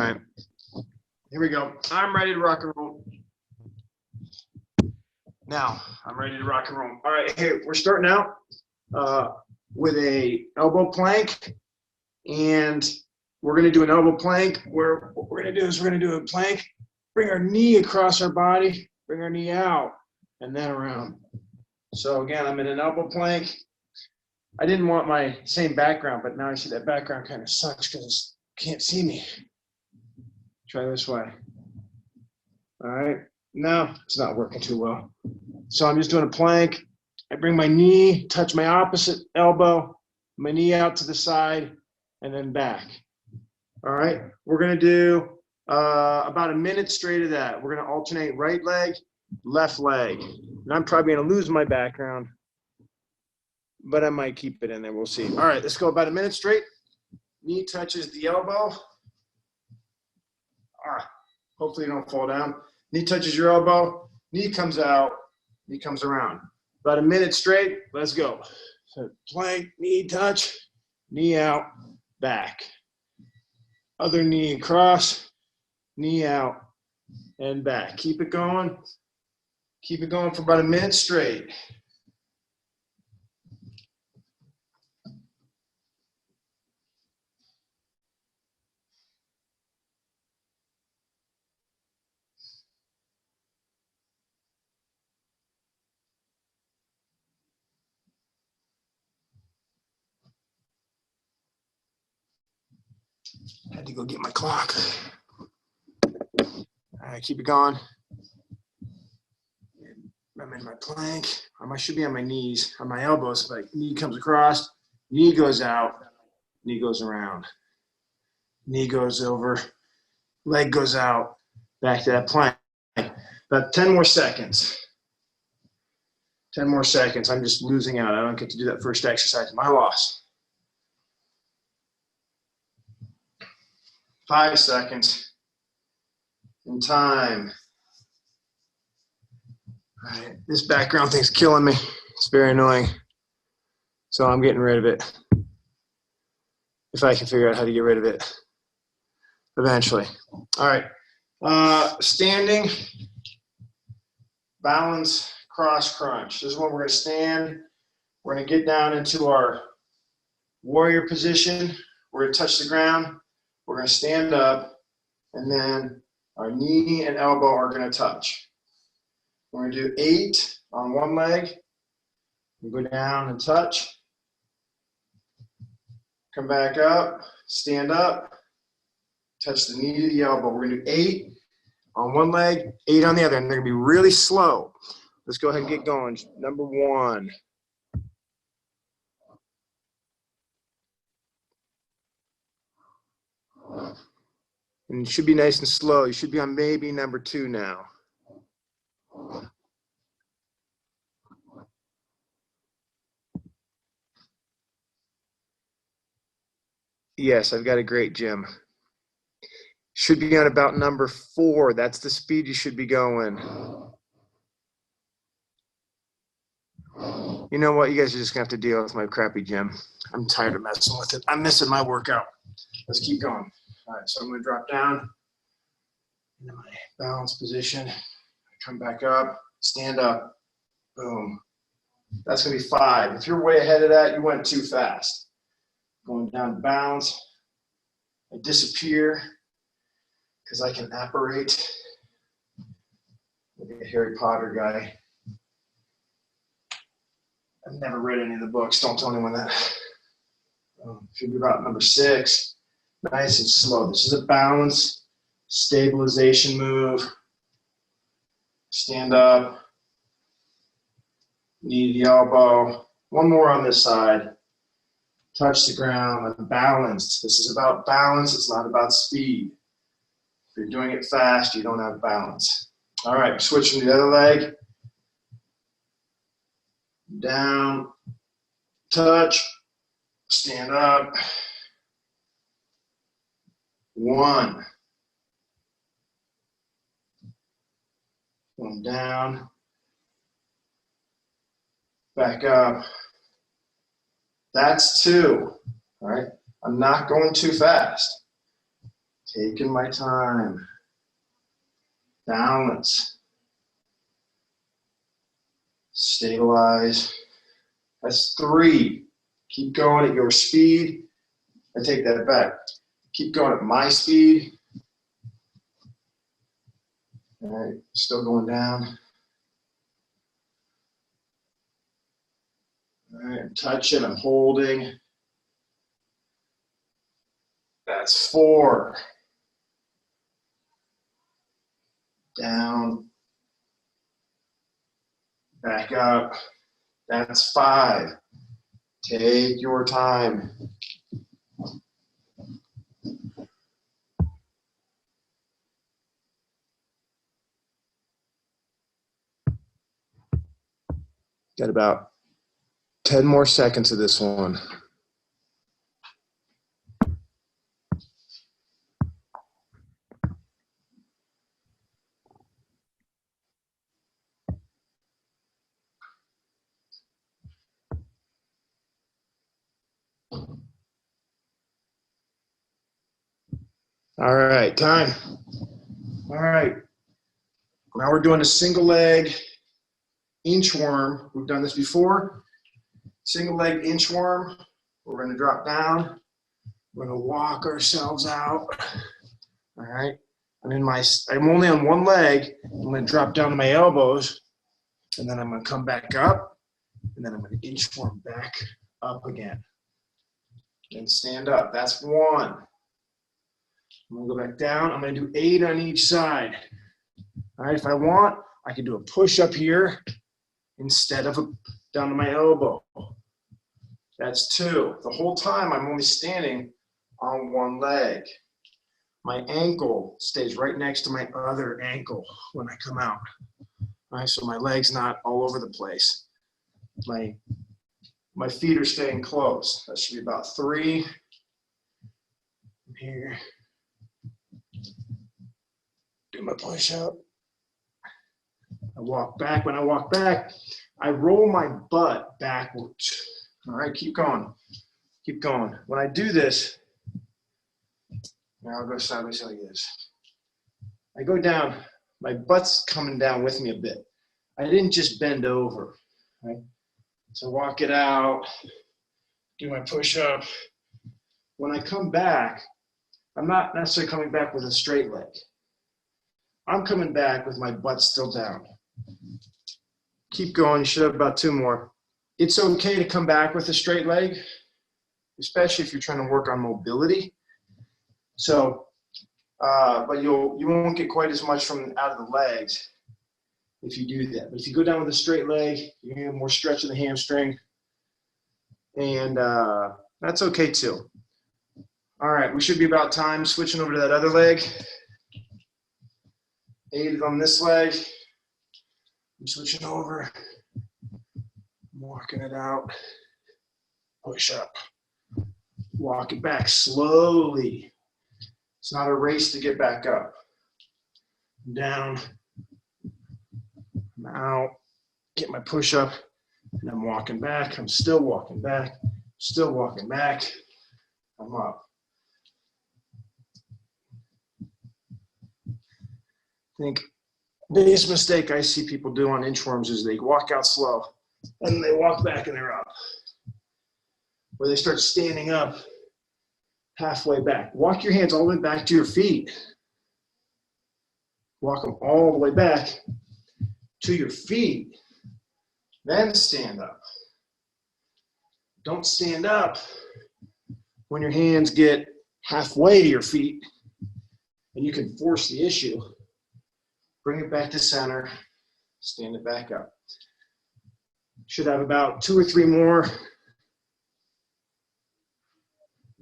right, here we go. I'm ready to rock and roll. Now, I'm ready to rock and roll. All right, here, we're starting out with a elbow plank, and we're gonna do an elbow plank where what we're gonna do is we're gonna do a plank, bring our knee across our body, bring our knee out, and then around. So again, I'm in an elbow plank. I didn't want my same background, but now I see that background kind of sucks because you can't see me. Try this way. All right, no, it's not working too well. So I'm just doing a plank. I bring my knee, touch my opposite elbow, my knee out to the side, and then back. All right, we're gonna do about a minute straight of that. We're gonna alternate right leg, left leg. And I'm probably gonna lose my background, but I might keep it in there, we'll see. All right, let's go about a minute straight. Knee touches the elbow. Hopefully you don't fall down. Knee touches your elbow, knee comes out, knee comes around. About a minute straight, let's go. So plank, knee touch, knee out, back. Other knee across, knee out, and back. Keep it going. Keep it going for about a minute straight. I had to go get my clock. All right, keep it going. I'm in my plank. I should be on my knees, on my elbows. Like knee comes across, knee goes out, knee goes around, knee goes over, leg goes out, back to that plank. About 10 more seconds. 10 more seconds. I'm just losing out. I don't get to do that first exercise. My loss. 5 seconds. And time. All right. This background thing's killing me. It's very annoying. So I'm getting rid of it. If I can figure out how to get rid of it eventually. All right. Standing, balance, cross crunch. This is when we're going to stand. We're going to get down into our warrior position. We're going to touch the ground. We're going to stand up, and then our knee and elbow are going to touch. We're going to do 8 on one leg. We go down and touch. Come back up, stand up, touch the knee to the elbow. We're going to do 8 on one leg, 8 on the other, and they're going to be really slow. Let's go ahead and get going. Number 1. And it should be nice and slow. You should be on maybe number 2 now. Yes, I've got a great gym. Should be on about number 4. That's the speed you should be going. You know what? You guys are just going to have to deal with my crappy gym. I'm tired of messing with it. I'm missing my workout. Let's keep going. All right, so I'm going to drop down into my balance position. Come back up, stand up, boom. That's going to be 5. If you're way ahead of that, you went too fast. Going down to balance. I disappear because I can apparate. Like a Harry Potter guy. I've never read any of the books. Don't tell anyone that. Should be about number 6. Nice and slow. This is a balance, stabilization move. Stand up. Knee to the elbow. One more on this side. Touch the ground. I'm balanced. This is about balance. It's not about speed. If you're doing it fast, you don't have balance. All right, switching to the other leg. Down, touch, stand up. 1. Going down, back up. That's 2, all right? I'm not going too fast. Taking my time. Balance. Stabilize. That's 3. Keep going at your speed. I take that back. Keep going at my speed. All right, still going down. All right, I'm touching, I'm holding. That's 4. Down. Back up. That's 5. Take your time. Got about 10 more seconds of this one. All right, time. All right. Now we're doing a single leg inchworm. We've done this before. Single leg inchworm. We're going to drop down. We're going to walk ourselves out. All right. I'm only on one leg. I'm going to drop down to my elbows, and then I'm going to come back up, and then I'm going to inchworm back up again. And stand up. That's 1. I'm going to go back down. I'm going to do 8 on each side. All right. If I want, I can do a push up here instead of down to my elbow. That's 2. The whole time I'm only standing on one leg. My ankle stays right next to my other ankle when I come out. All right, so my leg's not all over the place. My feet are staying close. That should be about 3. Here. Do my push up. I walk back. When I walk back, I roll my butt backwards. All right, keep going. Keep going. When I do this, now I'll go side by side like this. I go down, my butt's coming down with me a bit. I didn't just bend over, right? So walk it out, do my push-up. When I come back, I'm not necessarily coming back with a straight leg. I'm coming back with my butt still down. Keep going, you should have about 2 more. It's okay to come back with a straight leg, especially if you're trying to work on mobility. So, but you won't get quite as much from out of the legs if you do that. But if you go down with a straight leg, you're gonna have more stretch of the hamstring, and that's okay too. All right, we should be about time switching over to that other leg. 8 on this leg. I'm switching over. I'm walking it out. Push up. Walk it back slowly. It's not a race to get back up. Down. I'm out. Get my push up. And I'm walking back. I'm still walking back. Still walking back. I'm up. I think the biggest mistake I see people do on inchworms is they walk out slow and they walk back and they're up. Or they start standing up halfway back. Walk your hands all the way back to your feet. Walk them all the way back to your feet. Then stand up. Don't stand up when your hands get halfway to your feet and you can force the issue. Bring it back to center. Stand it back up. Should have about 2 or 3 more.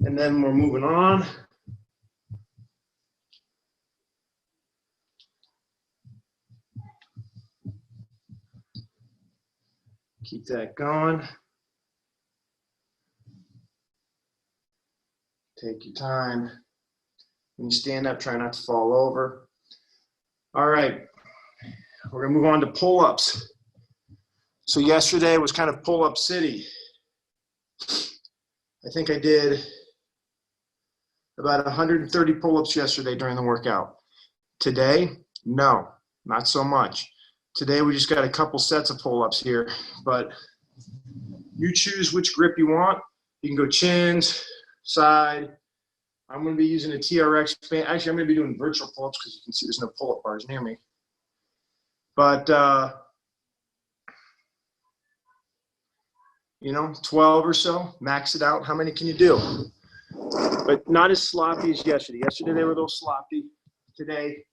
And then we're moving on. Keep that going. Take your time. When you stand up, try not to fall over. All right, we're gonna move on to pull-ups. So yesterday was kind of pull-up city. I think I did about 130 pull-ups yesterday during the workout. Today, no, not so much. Today we just got a couple sets of pull-ups here, but you choose which grip you want. You can go chins, side. I'm going to be using a TRX band. Actually, I'm going to be doing virtual pull-ups because you can see there's no pull-up bars near me. But, 12 or so, max it out. How many can you do? But not as sloppy as yesterday. Yesterday they were a little sloppy. Today,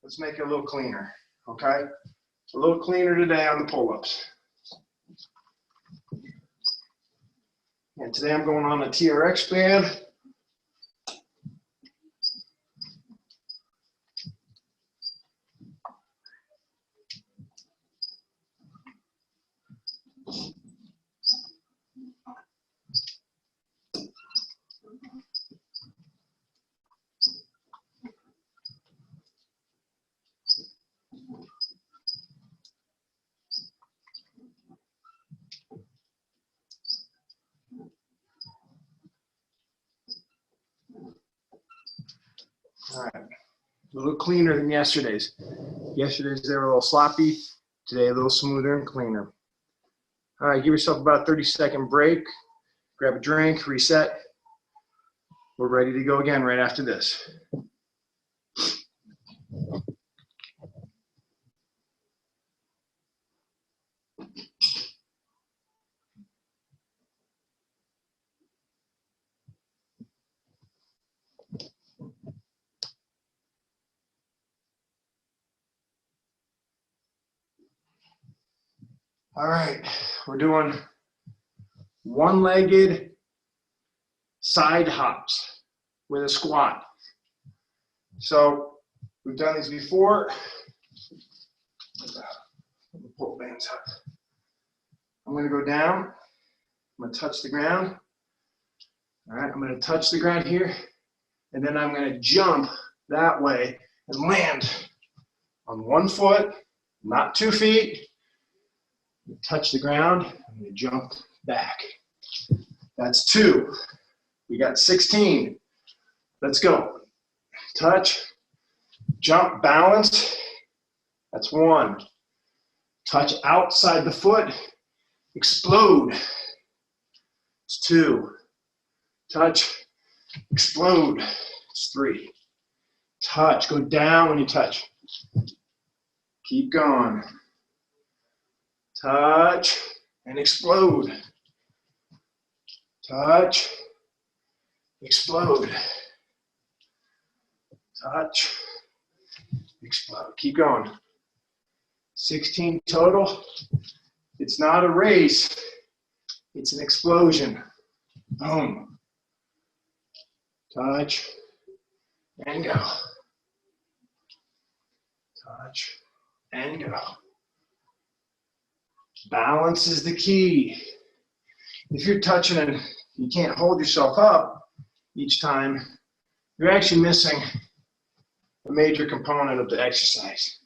let's make it a little cleaner, okay? A little cleaner today on the pull-ups. And today I'm going on a TRX band. All right, a little cleaner than yesterday's. Yesterday's they were a little sloppy. Today a little smoother and cleaner. All right, give yourself about a 30-second break. Grab a drink, reset. We're ready to go again right after this. All right, we're doing one-legged side hops with a squat. So we've done these before. Let me pull the bands up. I'm going to go down. I'm going to touch the ground. All right, I'm going to touch the ground here, and then I'm going to jump that way and land on one foot, not 2 feet. Touch the ground, I'm going to jump back. That's 2. We got 16. Let's go. Touch, jump, balance. That's 1. Touch outside the foot, explode. It's 2. Touch, explode. It's 3. Touch, go down when you touch. Keep going. Touch and explode. Touch, explode. Touch, explode. Keep going. 16 total. It's not a race. It's an explosion. Boom. Touch and go. Touch and go. Balance is the key. If you're touching and you can't hold yourself up each time, you're actually missing a major component of the exercise.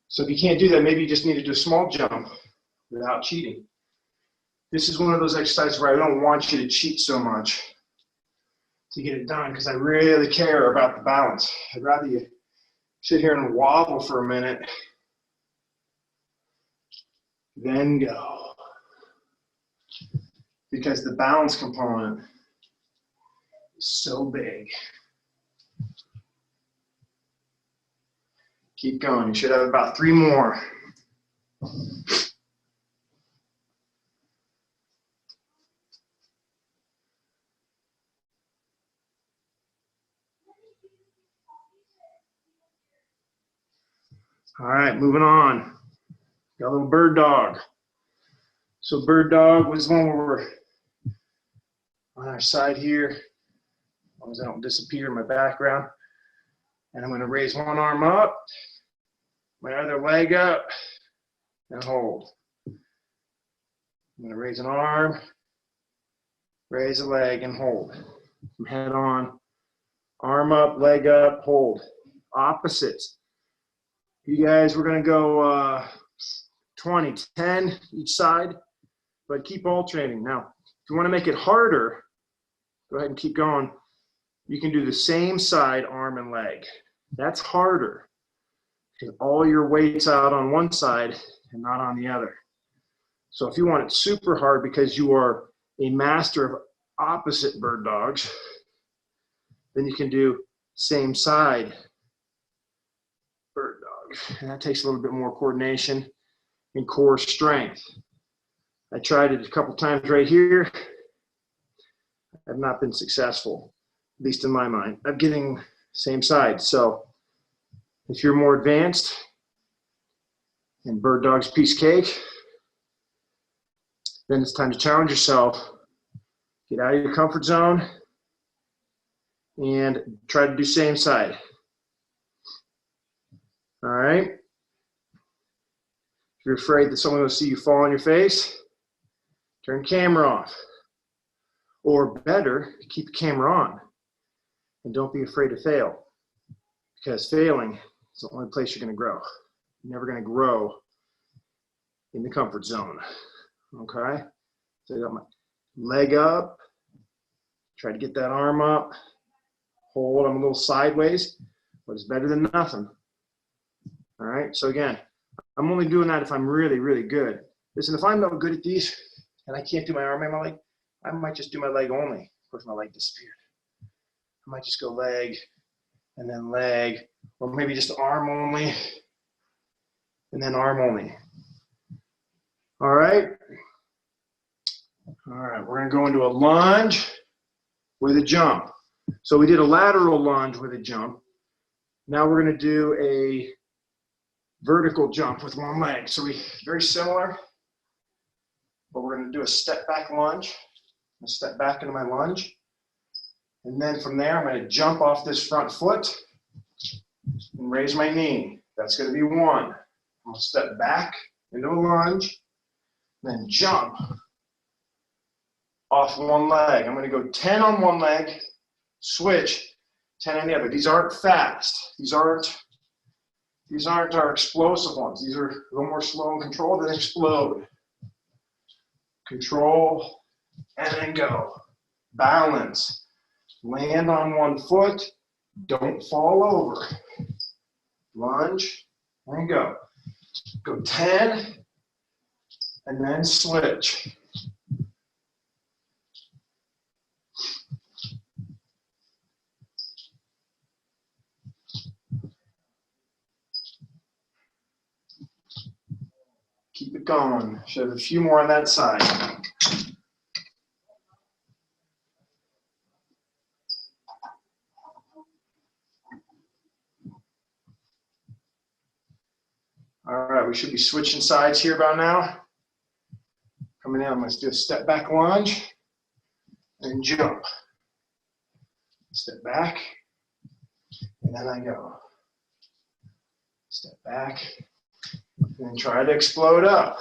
So if you can't do that, maybe you just need to do a small jump without cheating. This is one of those exercises where I don't want you to cheat so much to get it done because I really care about the balance. I'd rather you sit here and wobble for a minute, then go. Because the balance component is so big. Keep going. You should have about 3 more. All right, moving on. Got a little bird dog. So bird dog was one where we're on our side here, as long as I don't disappear in my background. And I'm going to raise one arm up, my other leg up, and hold. I'm going to raise an arm, raise a leg, and hold. From head on, arm up, leg up, hold. Opposites. You guys, we're going to go 20, 10 each side, but keep alternating. Now, if you want to make it harder, go ahead and keep going. you can do the same side, arm and leg. That's harder because all your weight's out on one side and not on the other. So if you want it super hard because you are a master of opposite bird dogs, then you can do same side bird dog. And that takes a little bit more coordination and core strength. I tried it a couple times right here. I've not been successful, at least in my mind. I'm getting same side. So if you're more advanced and bird dog's piece cake, then it's time to challenge yourself. Get out of your comfort zone and try to do same side. All right? If you're afraid that someone will see you fall on your face, turn the camera off. Or better, keep the camera on. And don't be afraid to fail. Because failing is the only place you're going to grow. You're never going to grow in the comfort zone. Okay? So I got my leg up. Try to get that arm up. Hold. I'm a little sideways, but it's better than nothing. All right? So again, I'm only doing that if I'm really, really good. Listen, if I'm not good at these and I can't do my arm and my leg, I might just do my leg only. Of course, my leg disappeared. I might just go leg and then leg, or maybe just arm only and then arm only. All right? All right, we're going to go into a lunge with a jump. So we did a lateral lunge with a jump. Now we're going to do a vertical jump with one leg. So very similar, but we're going to do a step back lunge. I'm going to step back into my lunge. And then from there, I'm going to jump off this front foot and raise my knee. That's going to be one. I'm going to step back into a lunge, then jump off one leg. I'm going to go 10 on one leg, switch, 10 on the other. These aren't fast. These aren't our explosive ones. These are a little more slow and controlled, then explode. Control, and then go. Balance. Land on one foot. Don't fall over. Lunge, and go. Go 10, and then switch. Keep it going. Should have a few more on that side. All right, we should be switching sides here about now. Coming in, I'm going to do a step back lunge and jump. Step back, and then I go. Step back, and then try to explode up.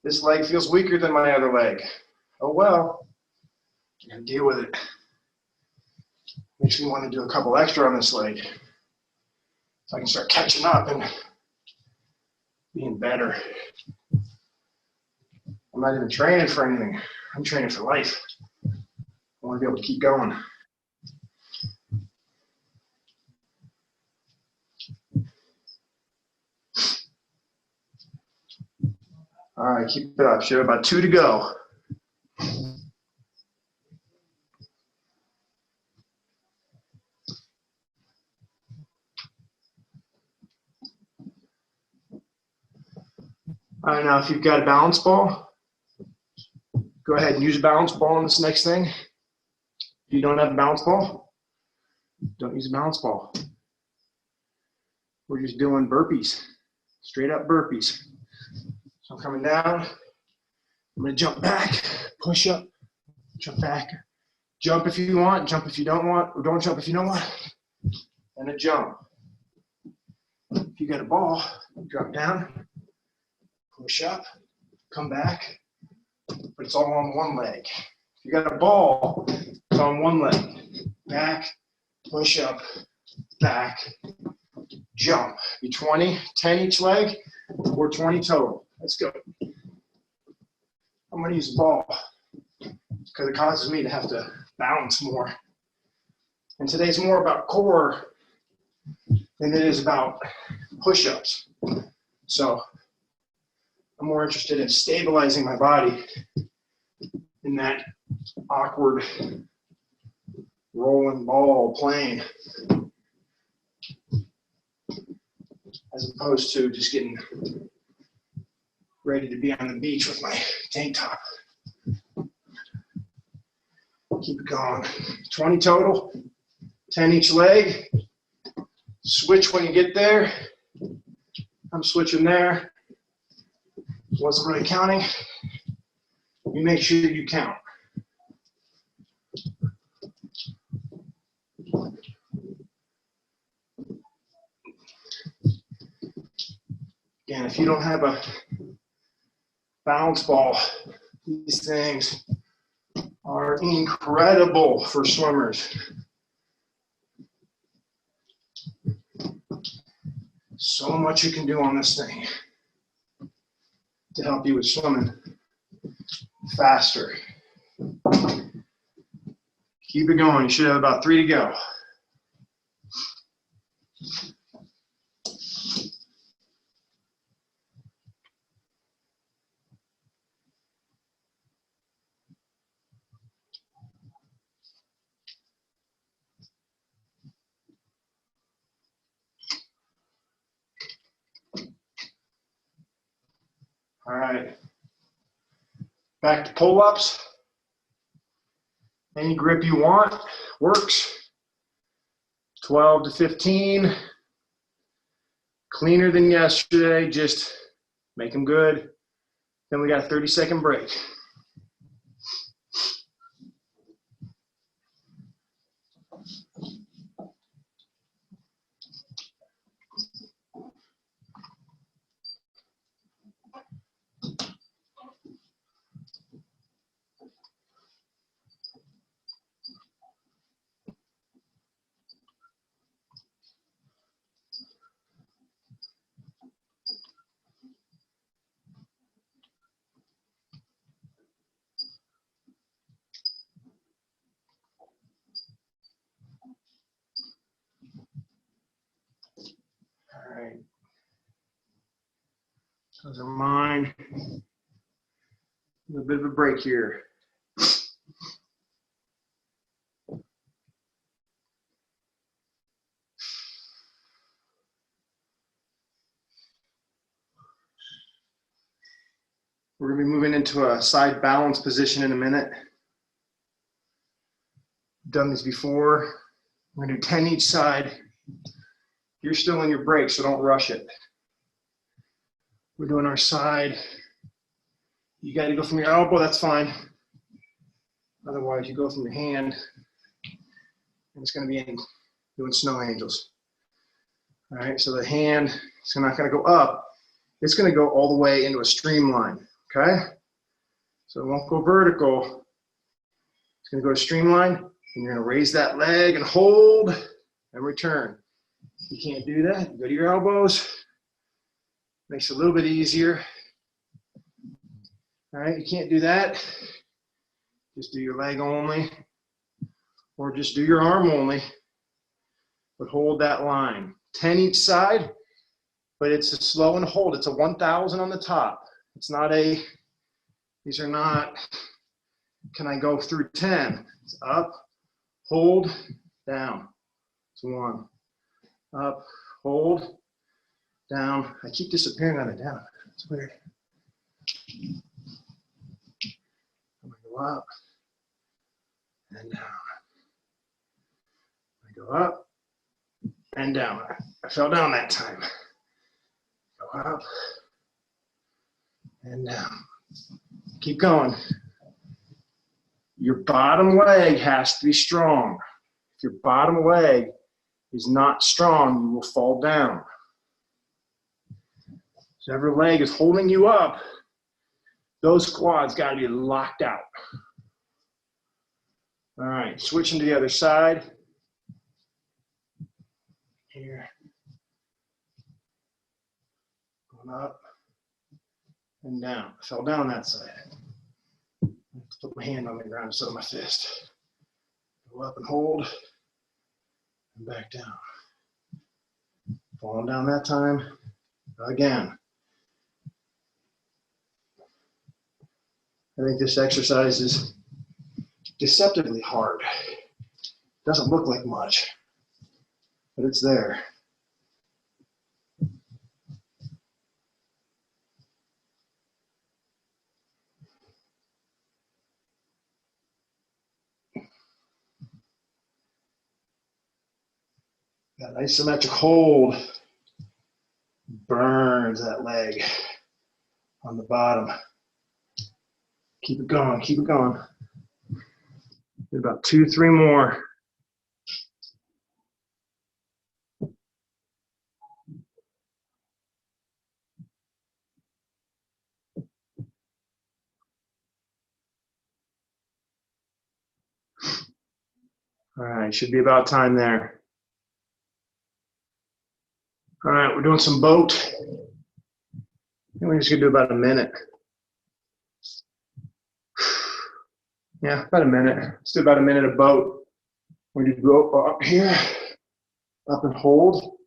This leg feels weaker than my other leg. Oh well, I'm going to deal with it. Makes me want to do a couple extra on this leg, so I can start catching up and being better. I'm not even training for anything. I'm training for life. I want to be able to keep going. All right, keep it up. Should have about 2 to go. All right, now if you've got a balance ball, go ahead and use a balance ball on this next thing. If you don't have a balance ball, don't use a balance ball. We're just doing burpees, straight up burpees. So I'm coming down, I'm gonna jump back, push up, jump back. Jump if you want, jump if you don't want, or don't jump if you don't want, and a jump. If you got a ball, drop down, push up, come back, but it's all on one leg. If you got a ball, it's on one leg. Back, push up, back, jump. Be 20, 10 each leg, or 20 total. Let's go. I'm going to use the ball. because it causes me to have to balance more. And today's more about core than it is about push-ups. So I'm more interested in stabilizing my body in that awkward rolling ball plane, as opposed to just getting ready to be on the beach with my tank top. Keep it going. 20 total, 10 each leg. Switch when you get there. I'm switching there. Wasn't really counting. You make sure you count. Again, if you don't have a balance ball, these things are incredible for swimmers. So much you can do on this thing to help you with swimming faster. Keep it going. You should have about 3 to go. All right, back to pull-ups. Any grip you want works. 12 to 15. Cleaner than yesterday, just make them good. Then we got a 30-second break. All right. Those are mine. A little bit of a break here. We're going to be moving into a side balance position in a minute. Done these before. We're going to do 10 each side. You're still in your break, so don't rush it. We're doing our side. You got to go from your elbow, that's fine. Otherwise, you go from your hand, and it's going to be in doing snow angels. All right, so the hand is not going to go up. It's going to go all the way into a streamline, okay? So it won't go vertical. It's going to go to streamline, and you're going to raise that leg and hold and return. You can't do that. You go to your elbows. Makes it a little bit easier. All right, you can't do that. Just do your leg only, or just do your arm only, but hold that line. 10 each side, but it's a slow and hold. It's a 1,000 on the top. It's not a, these are not, can I go through 10? It's up, hold, down. It's 1. Up, hold, down. I keep disappearing on it down. It's weird. I'm gonna go up and down. I go up and down. I fell down that time. Go up and down. Keep going. Your bottom leg has to be strong. If your bottom leg is not strong, you will fall down. So every leg is holding you up. Those quads got to be locked out. All right, switching to the other side. Here. Going up and down. I fell down that side. Put my hand on the ground instead of my fist. Go up and hold, and back down. Falling down that time. Again. I think this exercise is deceptively hard. Doesn't look like much, but it's there. That isometric hold burns that leg on the bottom. Keep it going, keep it going. About 2, 3 more. All right, should be about time there. All right, we're doing some boat. And we're just gonna do about a minute. Yeah, about a minute. Let's do about a minute of boat. We're gonna go up here, up and hold.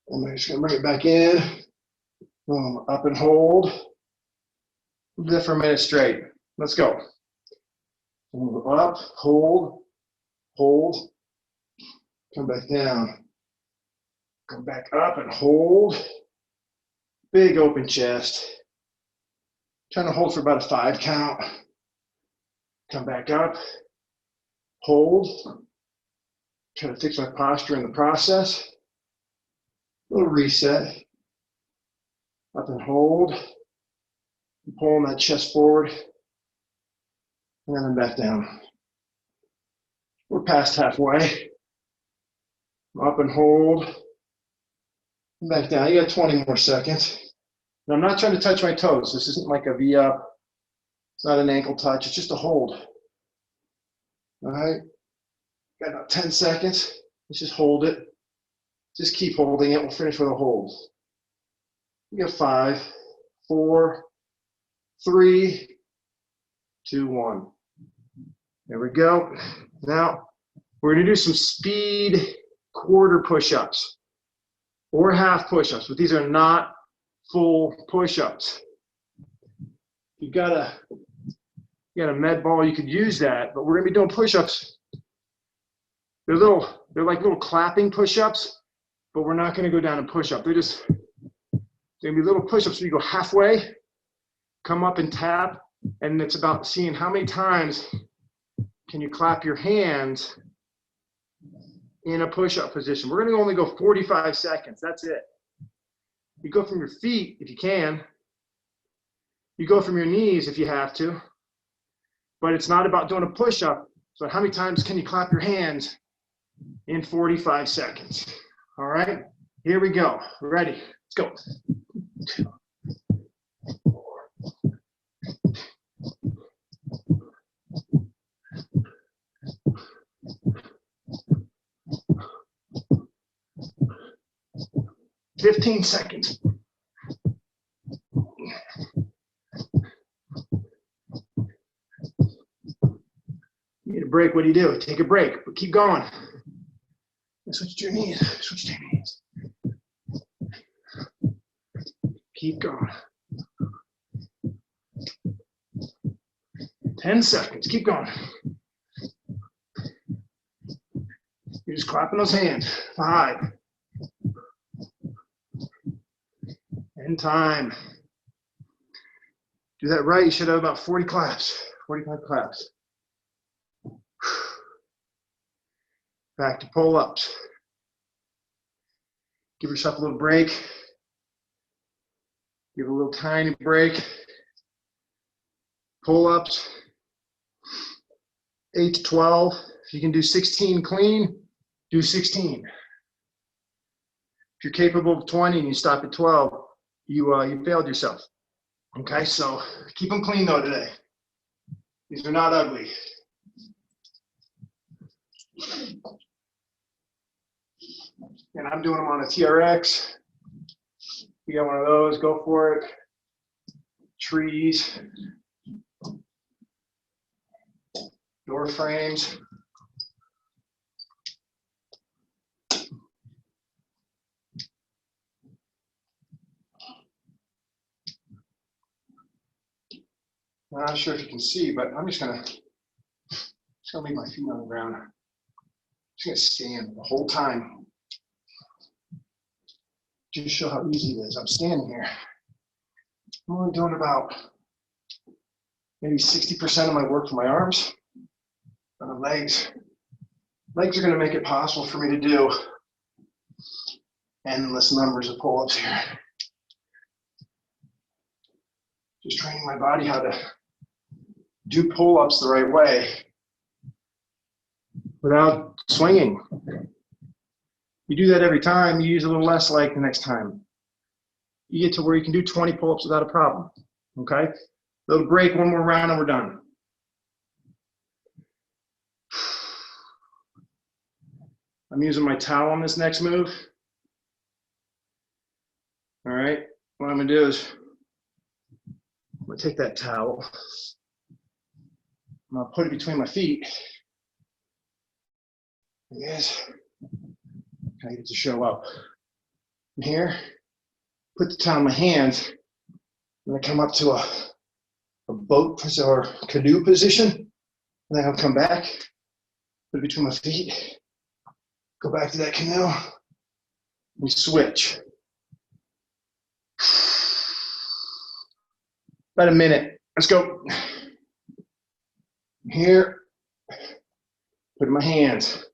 And we're just gonna bring it back in. Boom, up and hold. We'll do that for a minute straight. Let's go. Move up, hold, hold. Come back down. Come back up and hold. Big open chest. Trying to hold for about a 5 count. Come back up, hold. Try to fix my posture in the process. Little reset. Up and hold. Pulling that chest forward. And then back down. We're past halfway. Up and hold. And back down. You got 20 more seconds. And I'm not trying to touch my toes. This isn't like a V-up. It's not an ankle touch. It's just a hold. All right. Got about 10 seconds. Let's just hold it. Just keep holding it. We'll finish with a hold. You got 5, 4, 3, 2, 1. There we go. Now we're going to do some speed quarter push-ups or half push-ups, but these are not full push-ups. You got a med ball, you could use that, but we're going to be doing push-ups. They're like little clapping push-ups, but we're not going to go down and push-up. They're going to be little push-ups where you go halfway, come up and tap, and it's about seeing how many times can you clap your hands in a push-up position. We're going to only go 45 seconds. That's it. You go from your feet if you can. You go from your knees if you have to. But it's not about doing a push-up. So how many times can you clap your hands in 45 seconds? All right, here we go. Ready? Let's go. 2, 4. 15 seconds. You need a break, what do? Take a break, but keep going. Switch to your knees, switch to your knees. Keep going. 10 seconds, keep going. You're just clapping those hands. 5. And time. Do that right, you should have about 40 claps, 45 claps. Back to pull-ups. Give yourself a little break. Give a little tiny break. Pull-ups. 8 to 12. If you can do 16 clean, do 16. If you're capable of 20 and you stop at 12, you failed yourself. Okay, so keep them clean though today. These are not ugly. And I'm doing them on a TRX. You got one of those, go for it. Trees. door frames. I'm not sure if you can see, but I'm just gonna leave my feet on the ground. I'm just gonna stand the whole time. Just show how easy it is. I'm standing here. I'm only doing about maybe 60% of my work for my arms and the legs. Legs are gonna make it possible for me to do endless numbers of pull-ups here. Just training my body how to do pull-ups the right way without swinging. You do that every time, you use a little less leg the next time. You get to where you can do 20 pull-ups without a problem, okay? Little break, one more round and we're done. I'm using my towel on this next move. All right, what I'm gonna do is, I'm gonna take that towel, I'm gonna put it between my feet. Yes, I get to show up. From here, put the towel in my hands. I'm gonna come up to a boat or canoe position, and then I'll come back, put it between my feet, go back to that canoe, and switch. About a minute. Let's go. Here, put in my hands.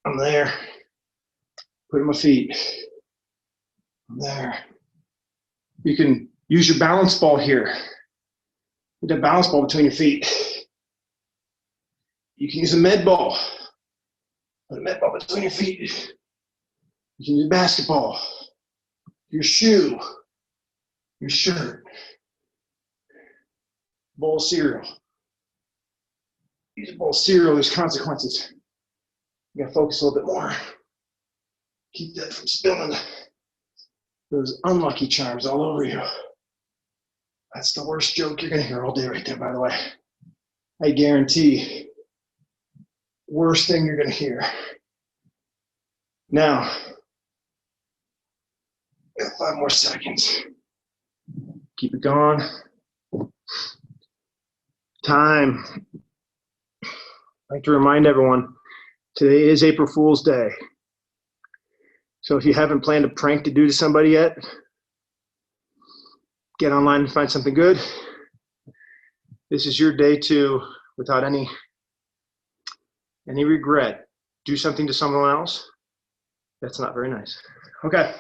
I'm there. Put in my feet. I'm there. You can use your balance ball here. Put that balance ball between your feet. You can use a med ball. Put a med ball between your feet. You can use a basketball, your shoe, your shirt, bowl of cereal. Use a bowl of cereal, there's consequences. You gotta focus a little bit more. Keep that from spilling those unlucky charms all over you. That's the worst joke you're gonna hear all day right there, by the way. I guarantee, worst thing you're gonna hear. Now, 5 more seconds. Keep it going. Time. I'd like to remind everyone, today is April Fool's Day. So if you haven't planned a prank to do to somebody yet, get online and find something good. This is your day to, without any regret, do something to someone else. That's not very nice. Okay,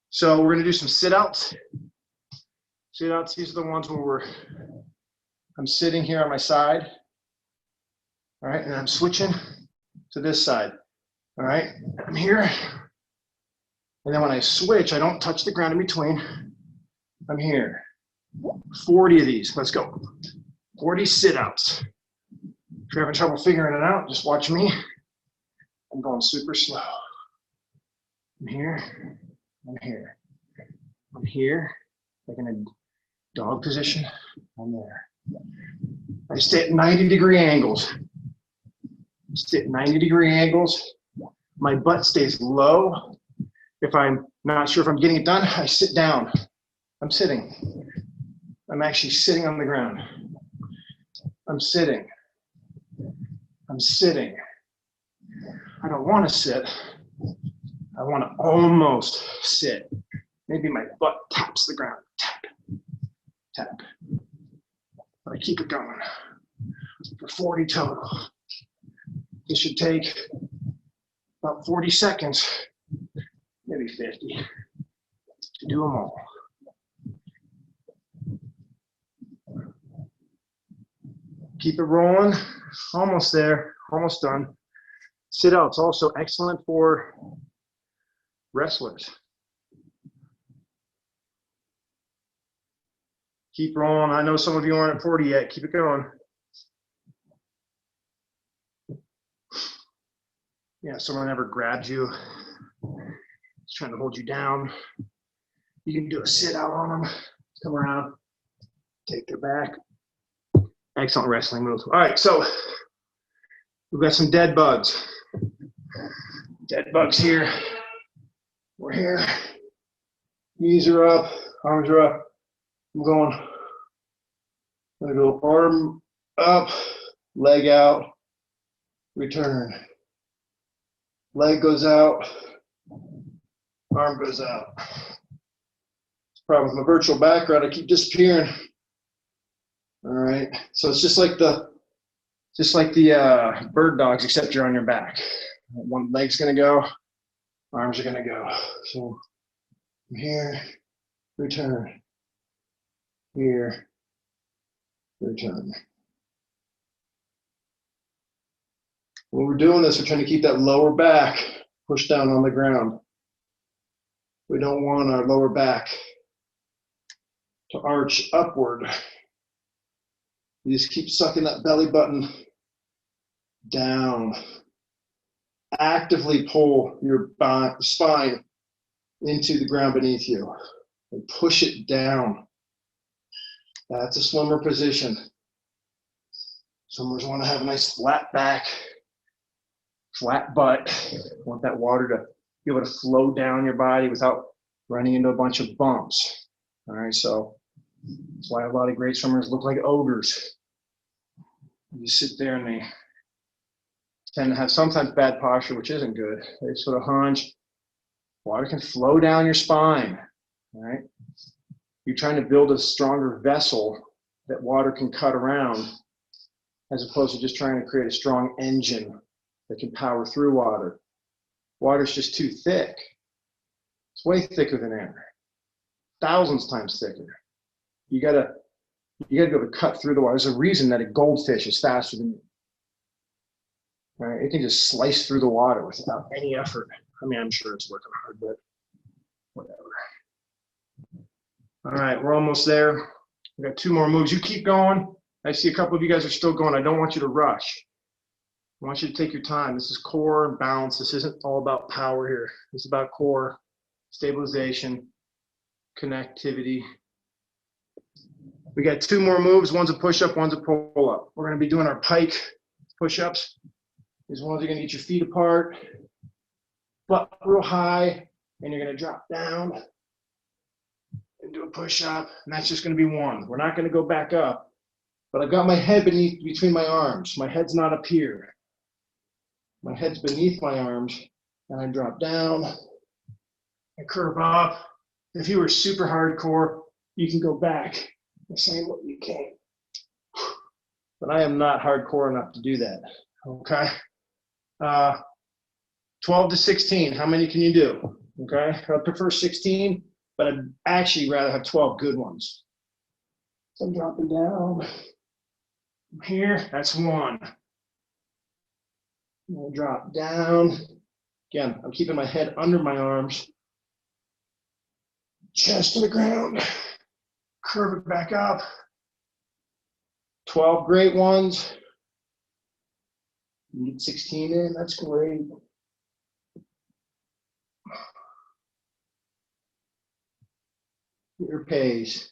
so we're gonna do some sit-outs. Sit-outs, these are the ones where I'm sitting here on my side, all right, and I'm switching to this side, all right? I'm here, and then when I switch, I don't touch the ground in between. I'm here. 40 of these, let's go. 40 sit-outs. If you're having trouble figuring it out, just watch me. I'm going super slow. I'm here, I'm here. I'm here, like in a dog position, I'm there. I stay at 90-degree angles. Stay at 90-degree angles. My butt stays low. If I'm not sure if I'm getting it done, I sit down. I'm sitting. I'm actually sitting on the ground. I'm sitting. I'm sitting. I don't want to sit. I want to almost sit. Maybe my butt taps the ground. Tap, tap. But I keep it going for 40 total. This should take about 40 seconds, maybe 50, to do them all. Keep it rolling. Almost there, almost done. Sit-outs also excellent for wrestlers. Keep rolling. I know some of you aren't at 40 yet. Keep it going. Yeah, someone ever grabs you, is trying to hold you down. You can do a sit out on them. Come around, take their back, Excellent wrestling move. All right, so we've got some dead bugs. Dead bugs here. We're here. Knees are up, arms are up. I'm gonna go arm up, leg out, return. Leg goes out, arm goes out. Problem with my virtual background, I keep disappearing. All right, so it's just like the bird dogs, except you're on your back. One leg's gonna go, arms are gonna go. So from here, return. Here, return. When we're doing this, we're trying to keep that lower back pushed down on the ground. We don't want our lower back to arch upward. You just keep sucking that belly button down. Actively pull your spine into the ground beneath you and push it down. That's a swimmer position. Swimmers want to have a nice flat back, flat butt. Want that water to be able to flow down your body without running into a bunch of bumps. All right, so that's why a lot of great swimmers look like ogres. You sit there and they tend to have sometimes bad posture, which isn't good. They sort of hunch. Water can flow down your spine. All right, you're trying to build a stronger vessel that water can cut around, as opposed to just trying to create a strong engine that can power through water. Water's just too thick. It's way thicker than air, thousands times thicker. You gotta be able to cut through the water. There's a reason that a goldfish is faster than you. Right? It can just slice through the water without any effort. I mean, I'm sure it's working hard, but whatever. All right, we're almost there. We got 2 more moves. You keep going. I see a couple of you guys are still going. I don't want you to rush. I want you to take your time. This is core and balance. This isn't all about power here. This is about core, stabilization, connectivity. We got 2 more moves. One's a push-up, one's a pull-up. We're going to be doing our pike push-ups. These ones are going to get your feet apart, butt real high, and you're going to drop down and do a push-up, and that's just going to be 1. We're not going to go back up, but I've got my head between my arms. My head's not up here. My head's beneath my arms, and I drop down and curve up. If you were super hardcore, you can go back the same way you came. But I am not hardcore enough to do that, okay? 12 to 16, how many can you do? Okay, I prefer 16, but I'd actually rather have 12 good ones. So I'm dropping down. Here, that's 1. I'll drop down. Again, I'm keeping my head under my arms. Chest to the ground. Curve it back up. 12 great ones. You get 16 in, that's great. Your pace.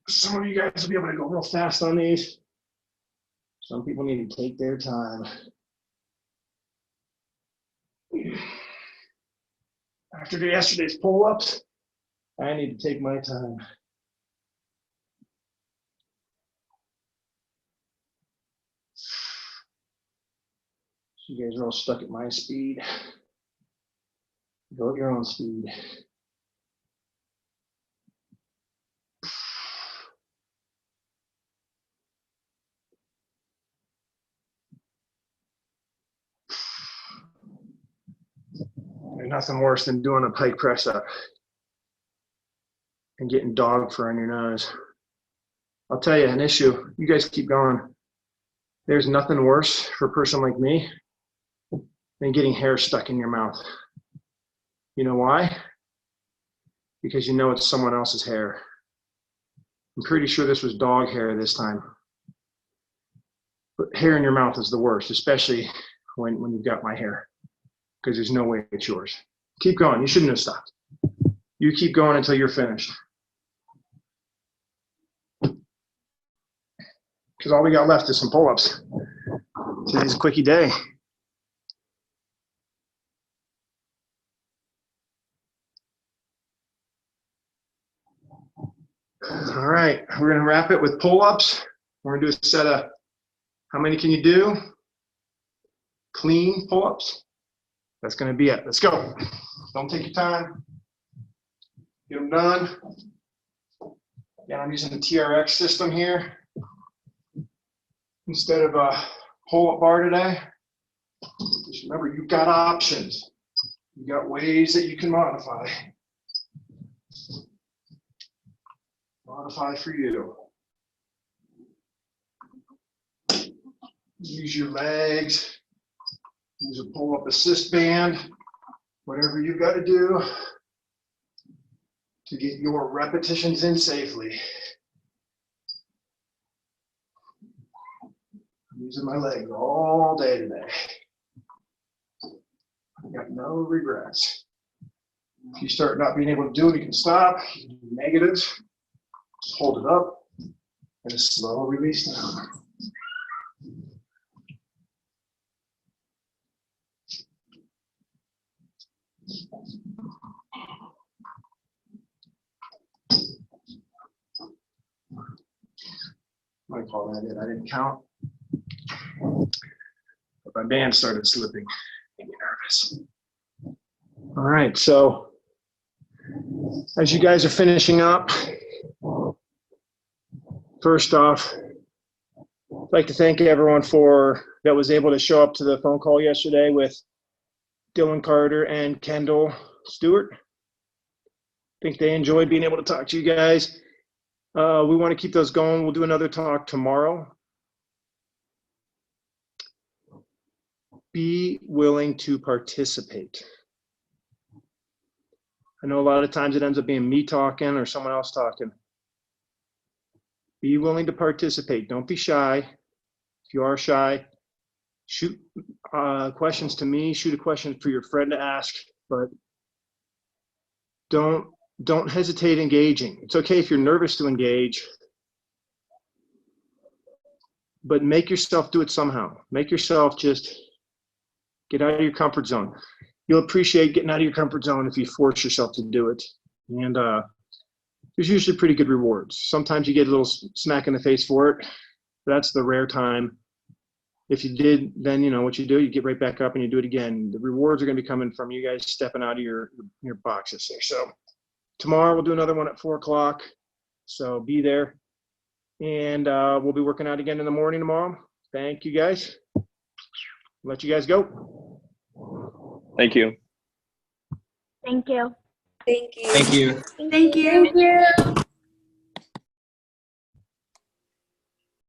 Some of you guys will be able to go real fast on these. Some people need to take their time. After yesterday's pull-ups, I need to take my time. You guys are all stuck at my speed. Go at your own speed. There's nothing worse than doing a pike press up and getting dog fur on your nose. I'll tell you an issue. You guys keep going. There's nothing worse for a person like me than getting hair stuck in your mouth. You know why? Because you know it's someone else's hair. I'm pretty sure this was dog hair this time. But hair in your mouth is the worst, especially when you've got my hair, because there's no way it's yours. Keep going. You shouldn't have stopped. You keep going until you're finished. because all we got left is some pull-ups. Today's a quickie day. All right, we're gonna wrap it with pull-ups. We're gonna do a set of, how many can you do? Clean pull-ups. That's gonna be it. Let's go. Don't take your time. Get them done. Yeah, I'm using the TRX system here instead of a pull-up bar today. Just remember, you've got options. You've got ways that you can modify. Modify for you. Use your legs. Use a pull-up assist band. Whatever you've got to do to get your repetitions in safely. I'm using my legs all day today. I got no regrets. If you start not being able to do it, you can stop. You can do negatives. Just hold it up and a slow release down. I might call that it. I didn't count. But my band started slipping. Made me nervous. All right, so as you guys are finishing up, first off, I'd like to thank everyone that was able to show up to the phone call yesterday with Dylan Carter and Kendall Stewart. I think they enjoyed being able to talk to you guys. We want to keep those going. We'll do another talk tomorrow. Be willing to participate. I know a lot of times it ends up being me talking or someone else talking. Be willing to participate. Don't be shy. If you are shy, shoot questions to me, shoot a question for your friend to ask, but don't hesitate engaging. It's okay if you're nervous to engage, but make yourself do it somehow. Make yourself just get out of your comfort zone. You'll appreciate getting out of your comfort zone if you force yourself to do it. And there's usually pretty good rewards. Sometimes you get a little smack in the face for it. That's the rare time. If you did, then you know what you do. You get right back up and you do it again. The rewards are going to be coming from you guys stepping out of your boxes there. So tomorrow we'll do another one at 4 o'clock. So be there. And we'll be working out again in the morning tomorrow. Thank you guys. Let you guys go. Thank you. Thank you. Thank you. Thank you. Thank you. Thank you.